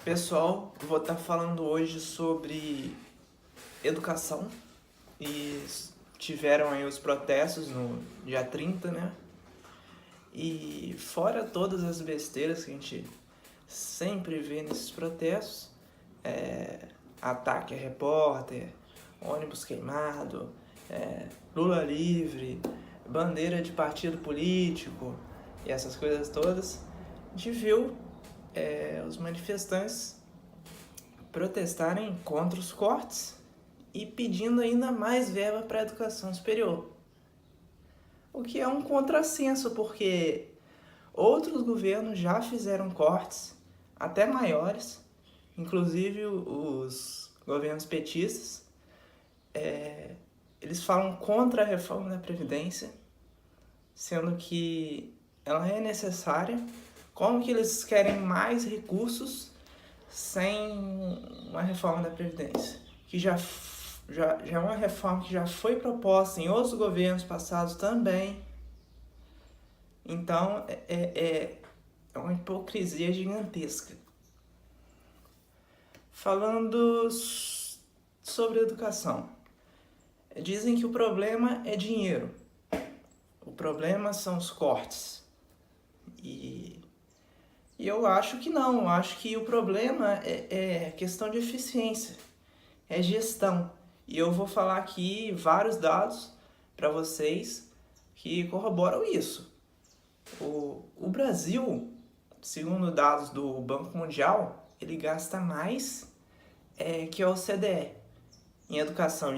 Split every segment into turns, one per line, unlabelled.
Pessoal, vou estar falando hoje sobre educação e tiveram aí os protestos no dia 30, né? E fora todas as besteiras que a gente sempre vê nesses protestos, ataque a repórter, ônibus queimado, Lula livre, bandeira de partido político e essas coisas todas, a gente viu os manifestantes protestarem contra os cortes e pedindo ainda mais verba para a educação superior. O que é um contrassenso, porque outros governos já fizeram cortes, até maiores, inclusive os governos petistas. Eles falam contra a reforma da Previdência, sendo que ela é necessária. Como que eles querem mais recursos sem uma reforma da Previdência? Que já é uma reforma que já foi proposta em outros governos passados também. Então, é uma hipocrisia gigantesca. Falando sobre educação, dizem que o problema é dinheiro. O problema são os cortes. E eu acho que não. Eu acho que o problema é questão de eficiência, é gestão. E eu vou falar aqui vários dados para vocês que corroboram isso. O Brasil, segundo dados do Banco Mundial, ele gasta mais que a OCDE em educação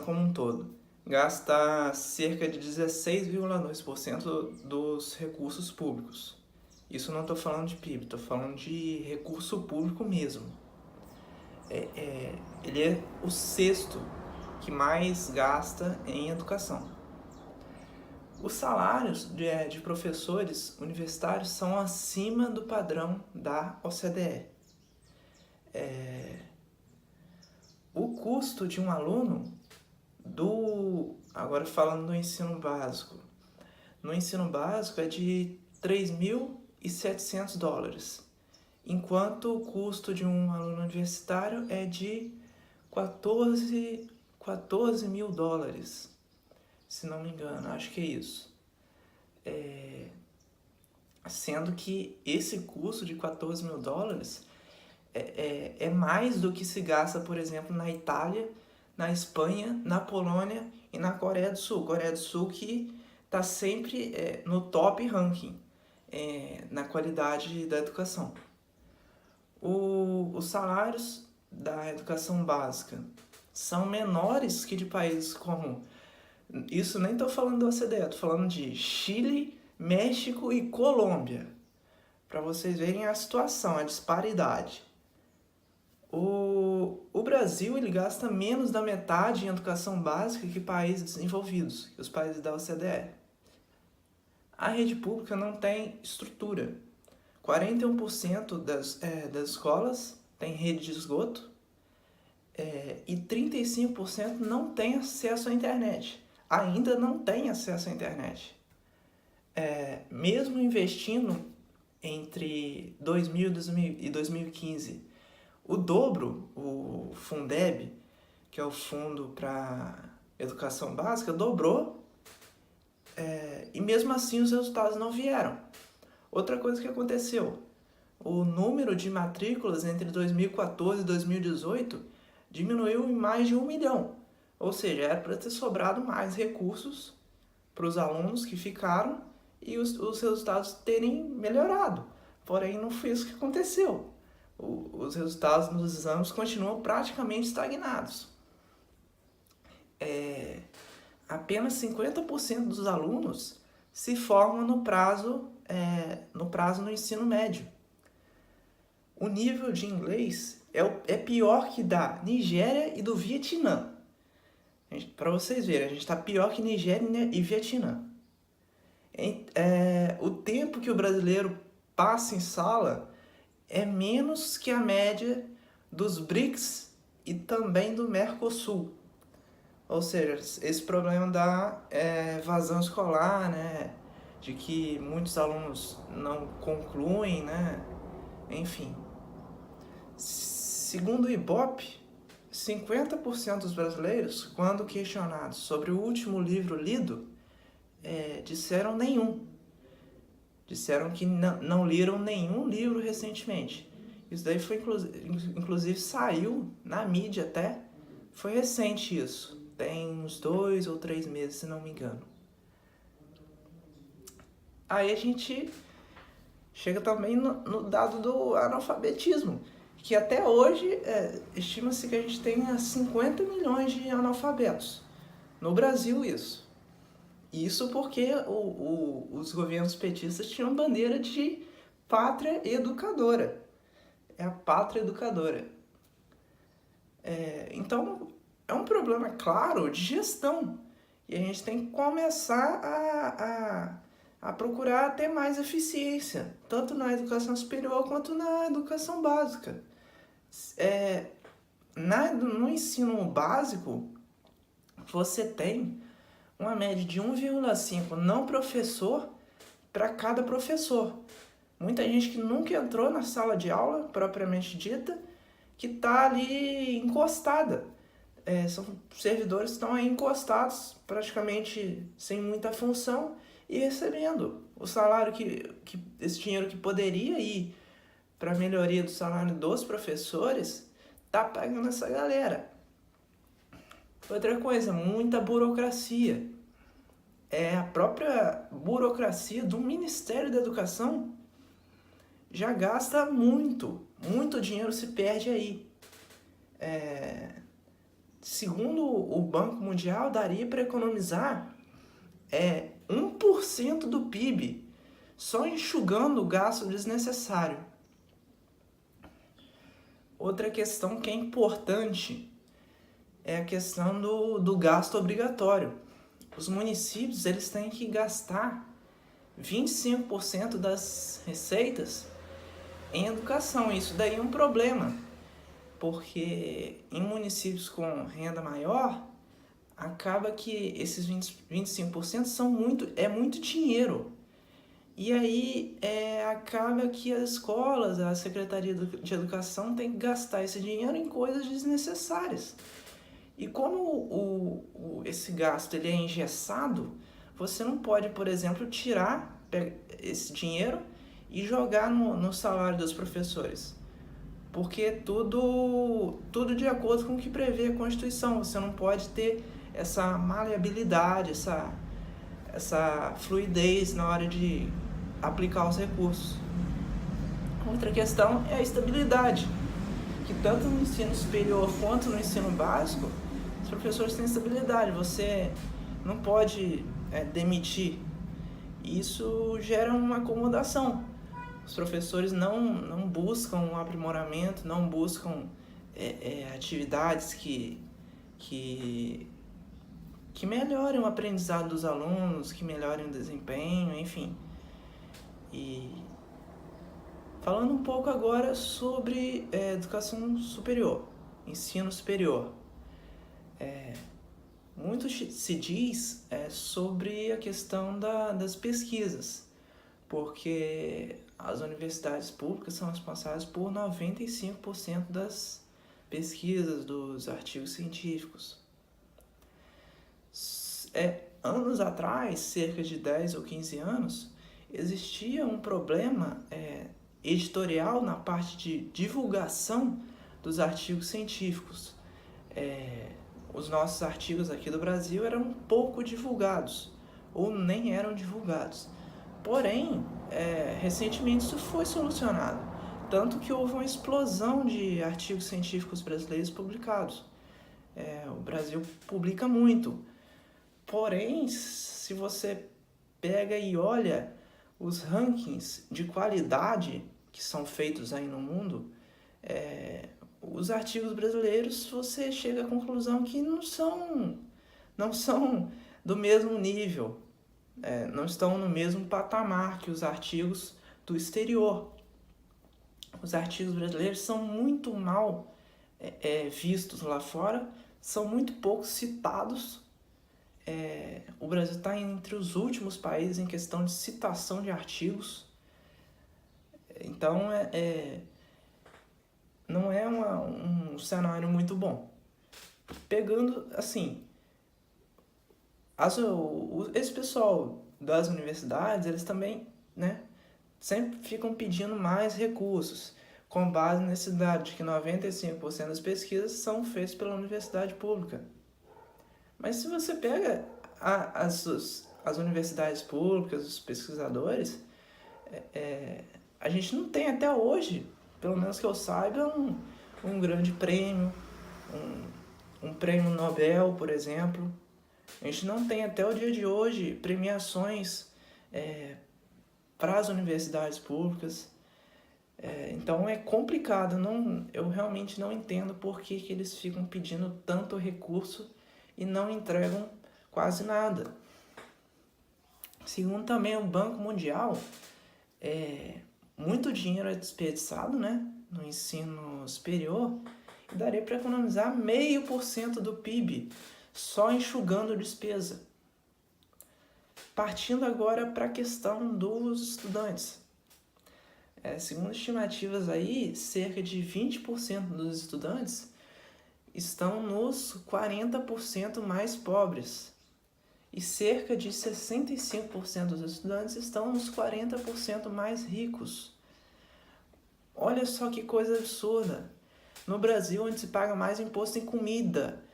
como um todo. Gasta cerca de 16,2% dos recursos públicos. Isso não estou falando de PIB, estou falando de recurso público mesmo. Ele é o sexto que mais gasta em educação. Os salários de professores universitários são acima do padrão da OCDE. O custo de um aluno, agora falando do ensino básico, no ensino básico é de $3.700, enquanto o custo de um aluno universitário é de $14 mil, se não me engano, acho que é isso. Sendo que esse custo de $14 mil é mais do que se gasta, por exemplo, na Itália, na Espanha, na Polônia e na Coreia do Sul. Coreia do Sul que está sempre no top ranking na qualidade da educação. Os salários da educação básica são menores que de países como... Isso nem estou falando da OCDE, estou falando de Chile, México e Colômbia. Para vocês verem a situação, a disparidade. O Brasil ele gasta menos da metade em educação básica que países desenvolvidos, que os países da OCDE. A rede pública não tem estrutura. 41% das escolas têm rede de esgoto e 35% não tem acesso à internet. Ainda não tem acesso à internet. Mesmo investindo entre 2000 e 2015 o dobro, o Fundeb, que é o Fundo para Educação Básica, dobrou e mesmo assim os resultados não vieram. Outra coisa que aconteceu, o número de matrículas entre 2014 e 2018 diminuiu em mais de 1 milhão. Ou seja, era para ter sobrado mais recursos para os alunos que ficaram e os resultados terem melhorado. Porém, não foi isso que aconteceu. Os resultados nos exames continuam praticamente estagnados. Apenas 50% dos alunos se formam no prazo no ensino médio. O nível de inglês é pior que da Nigéria e do Vietnã. Para vocês verem, a gente está pior que Nigéria e Vietnã. O tempo que o brasileiro passa em sala é menos que a média dos BRICS e também do Mercosul. Ou seja, esse problema da evasão escolar, né? De que muitos alunos não concluem, né? Enfim. Segundo o Ibope, 50% dos brasileiros, quando questionados sobre o último livro lido, disseram nenhum. Disseram que não leram nenhum livro recentemente. Isso daí foi, inclusive, saiu na mídia até. Foi recente isso. Tem uns 2 ou 3 meses, se não me engano. Aí a gente chega também no dado do analfabetismo, que até hoje estima-se que a gente tenha 50 milhões de analfabetos. No Brasil, isso. Isso porque os governos petistas tinham bandeira de pátria educadora. É a pátria educadora. Então, é um problema, claro, de gestão. E a gente tem que começar a procurar ter mais eficiência, tanto na educação superior quanto na educação básica. No ensino básico, você tem uma média de 1,5 não professor para cada professor. Muita gente que nunca entrou na sala de aula, propriamente dita, que está ali encostada. São servidores que estão aí encostados, praticamente sem muita função, e recebendo o salário esse dinheiro que poderia ir para a melhoria do salário dos professores, está pagando essa galera. Outra coisa, muita burocracia. A própria burocracia do Ministério da Educação já gasta muito dinheiro se perde aí. Segundo o Banco Mundial, daria para economizar 1% do PIB, só enxugando o gasto desnecessário. Outra questão que é importante é a questão do gasto obrigatório. Os municípios eles têm que gastar 25% das receitas em educação. Isso daí é um problema, porque em municípios com renda maior, acaba que esses 25% é muito dinheiro. E aí acaba que as escolas, a Secretaria de Educação tem que gastar esse dinheiro em coisas desnecessárias. E como esse gasto ele é engessado, você não pode, por exemplo, tirar esse dinheiro e jogar no salário dos professores. Porque tudo de acordo com o que prevê a Constituição. Você não pode ter essa maleabilidade, essa fluidez na hora de aplicar os recursos. Outra questão é a estabilidade, que tanto no ensino superior quanto no ensino básico, os professores têm estabilidade. Você não pode demitir. Isso gera uma acomodação. Os professores não buscam um aprimoramento, não buscam atividades que melhorem o aprendizado dos alunos, que melhorem o desempenho, enfim. E falando um pouco agora sobre educação superior, ensino superior. Muito se diz sobre a questão das pesquisas, porque as universidades públicas são responsáveis por 95% das pesquisas, dos artigos científicos. Anos atrás, cerca de 10 ou 15 anos, existia um problema editorial na parte de divulgação dos artigos científicos. Os nossos artigos aqui do Brasil eram pouco divulgados, ou nem eram divulgados. Porém, recentemente isso foi solucionado, tanto que houve uma explosão de artigos científicos brasileiros publicados. O Brasil publica muito. Porém, se você pega e olha os rankings de qualidade que são feitos aí no mundo, os artigos brasileiros, você chega à conclusão que não são do mesmo nível, não estão no mesmo patamar que os artigos do exterior. Os artigos brasileiros são muito mal vistos lá fora, são muito pouco citados. O Brasil está entre os últimos países em questão de citação de artigos. Então, não é um cenário muito bom. Pegando, assim, esse pessoal das universidades, eles também, né, sempre ficam pedindo mais recursos, com base nesse dado de que 95% das pesquisas são feitas pela universidade pública. Mas se você pega as universidades públicas, os pesquisadores, a gente não tem até hoje, pelo menos que eu saiba, um grande prêmio, um prêmio Nobel, por exemplo. A gente não tem até o dia de hoje premiações para as universidades públicas. Então é complicado, eu realmente não entendo por que eles ficam pedindo tanto recurso e não entregam quase nada. Segundo também o Banco Mundial, muito dinheiro é desperdiçado, né, no ensino superior, e daria para economizar 0,5% do PIB só enxugando despesa. Partindo agora para a questão dos estudantes. Segundo estimativas aí, cerca de 20% dos estudantes estão nos 40% mais pobres. E cerca de 65% dos estudantes estão nos 40% mais ricos. Olha só que coisa absurda. No Brasil, onde se paga mais imposto em comida,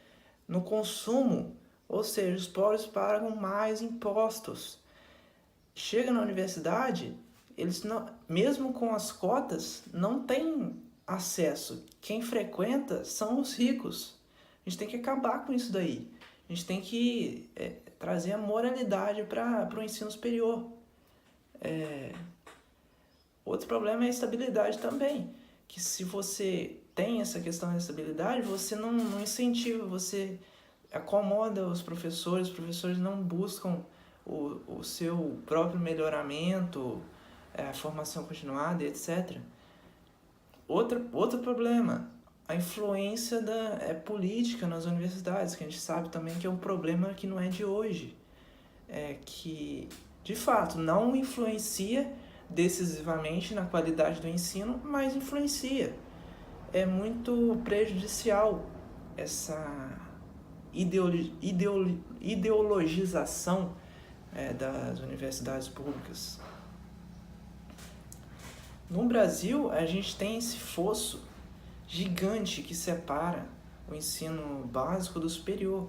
no consumo, ou seja, os pobres pagam mais impostos. Chega na universidade, eles não, mesmo com as cotas, não têm acesso. Quem frequenta são os ricos. A gente tem que acabar com isso daí. A gente tem que trazer a moralidade para o ensino superior. Outro problema é a estabilidade também. Que se você tem essa questão da estabilidade, você não incentiva, você acomoda os professores não buscam o seu próprio melhoramento, a formação continuada, etc. Outro problema, a influência da política nas universidades, que a gente sabe também que é um problema que não é de hoje, que de fato não influencia decisivamente na qualidade do ensino, mas influencia. É muito prejudicial essa ideologização das universidades públicas. No Brasil, a gente tem esse fosso gigante que separa o ensino básico do superior.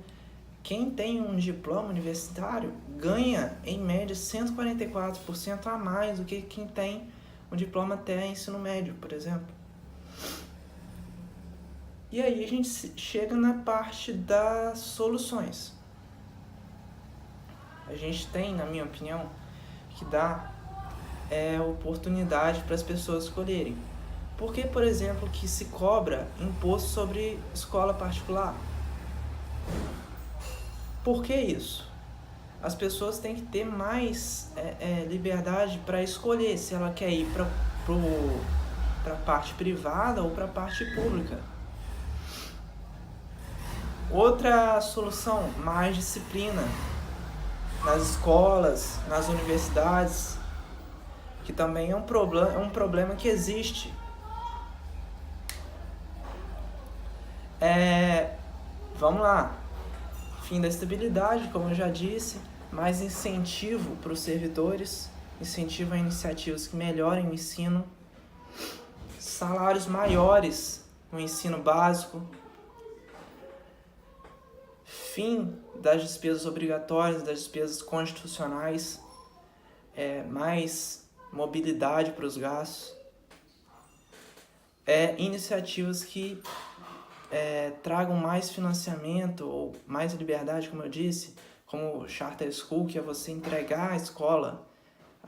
Quem tem um diploma universitário ganha, em média, 144% a mais do que quem tem um diploma até ensino médio, por exemplo. E aí a gente chega na parte das soluções. A gente tem, na minha opinião, que dar oportunidade para as pessoas escolherem. Por que, por exemplo, que se cobra imposto sobre escola particular? Por que isso? As pessoas têm que ter mais liberdade para escolher se ela quer ir para a parte privada ou para a parte pública. Outra solução, mais disciplina nas escolas, nas universidades, que também é um problema que existe. Vamos lá. Fim da estabilidade, como eu já disse, mais incentivo para os servidores, incentivo a iniciativas que melhorem o ensino, salários maiores no ensino básico, fim das despesas obrigatórias, das despesas constitucionais, mais mobilidade para os gastos, iniciativas que tragam mais financiamento ou mais liberdade, como eu disse, como o Charter School, que é você entregar a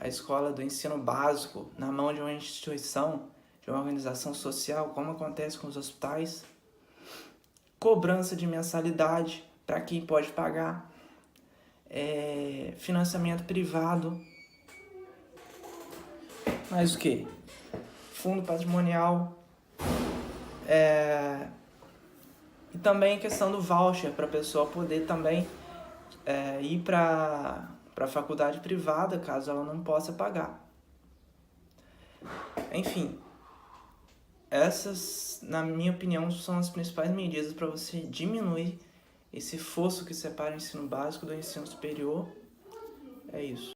escola do ensino básico na mão de uma instituição, de uma organização social, como acontece com os hospitais, cobrança de mensalidade para quem pode pagar, financiamento privado, mais o que? Fundo patrimonial, e também a questão do voucher para a pessoa poder também ir para a faculdade privada, caso ela não possa pagar. Enfim, Essas, na minha opinião, são as principais medidas para você diminuir esse fosso que separa o ensino básico do ensino superior. É isso.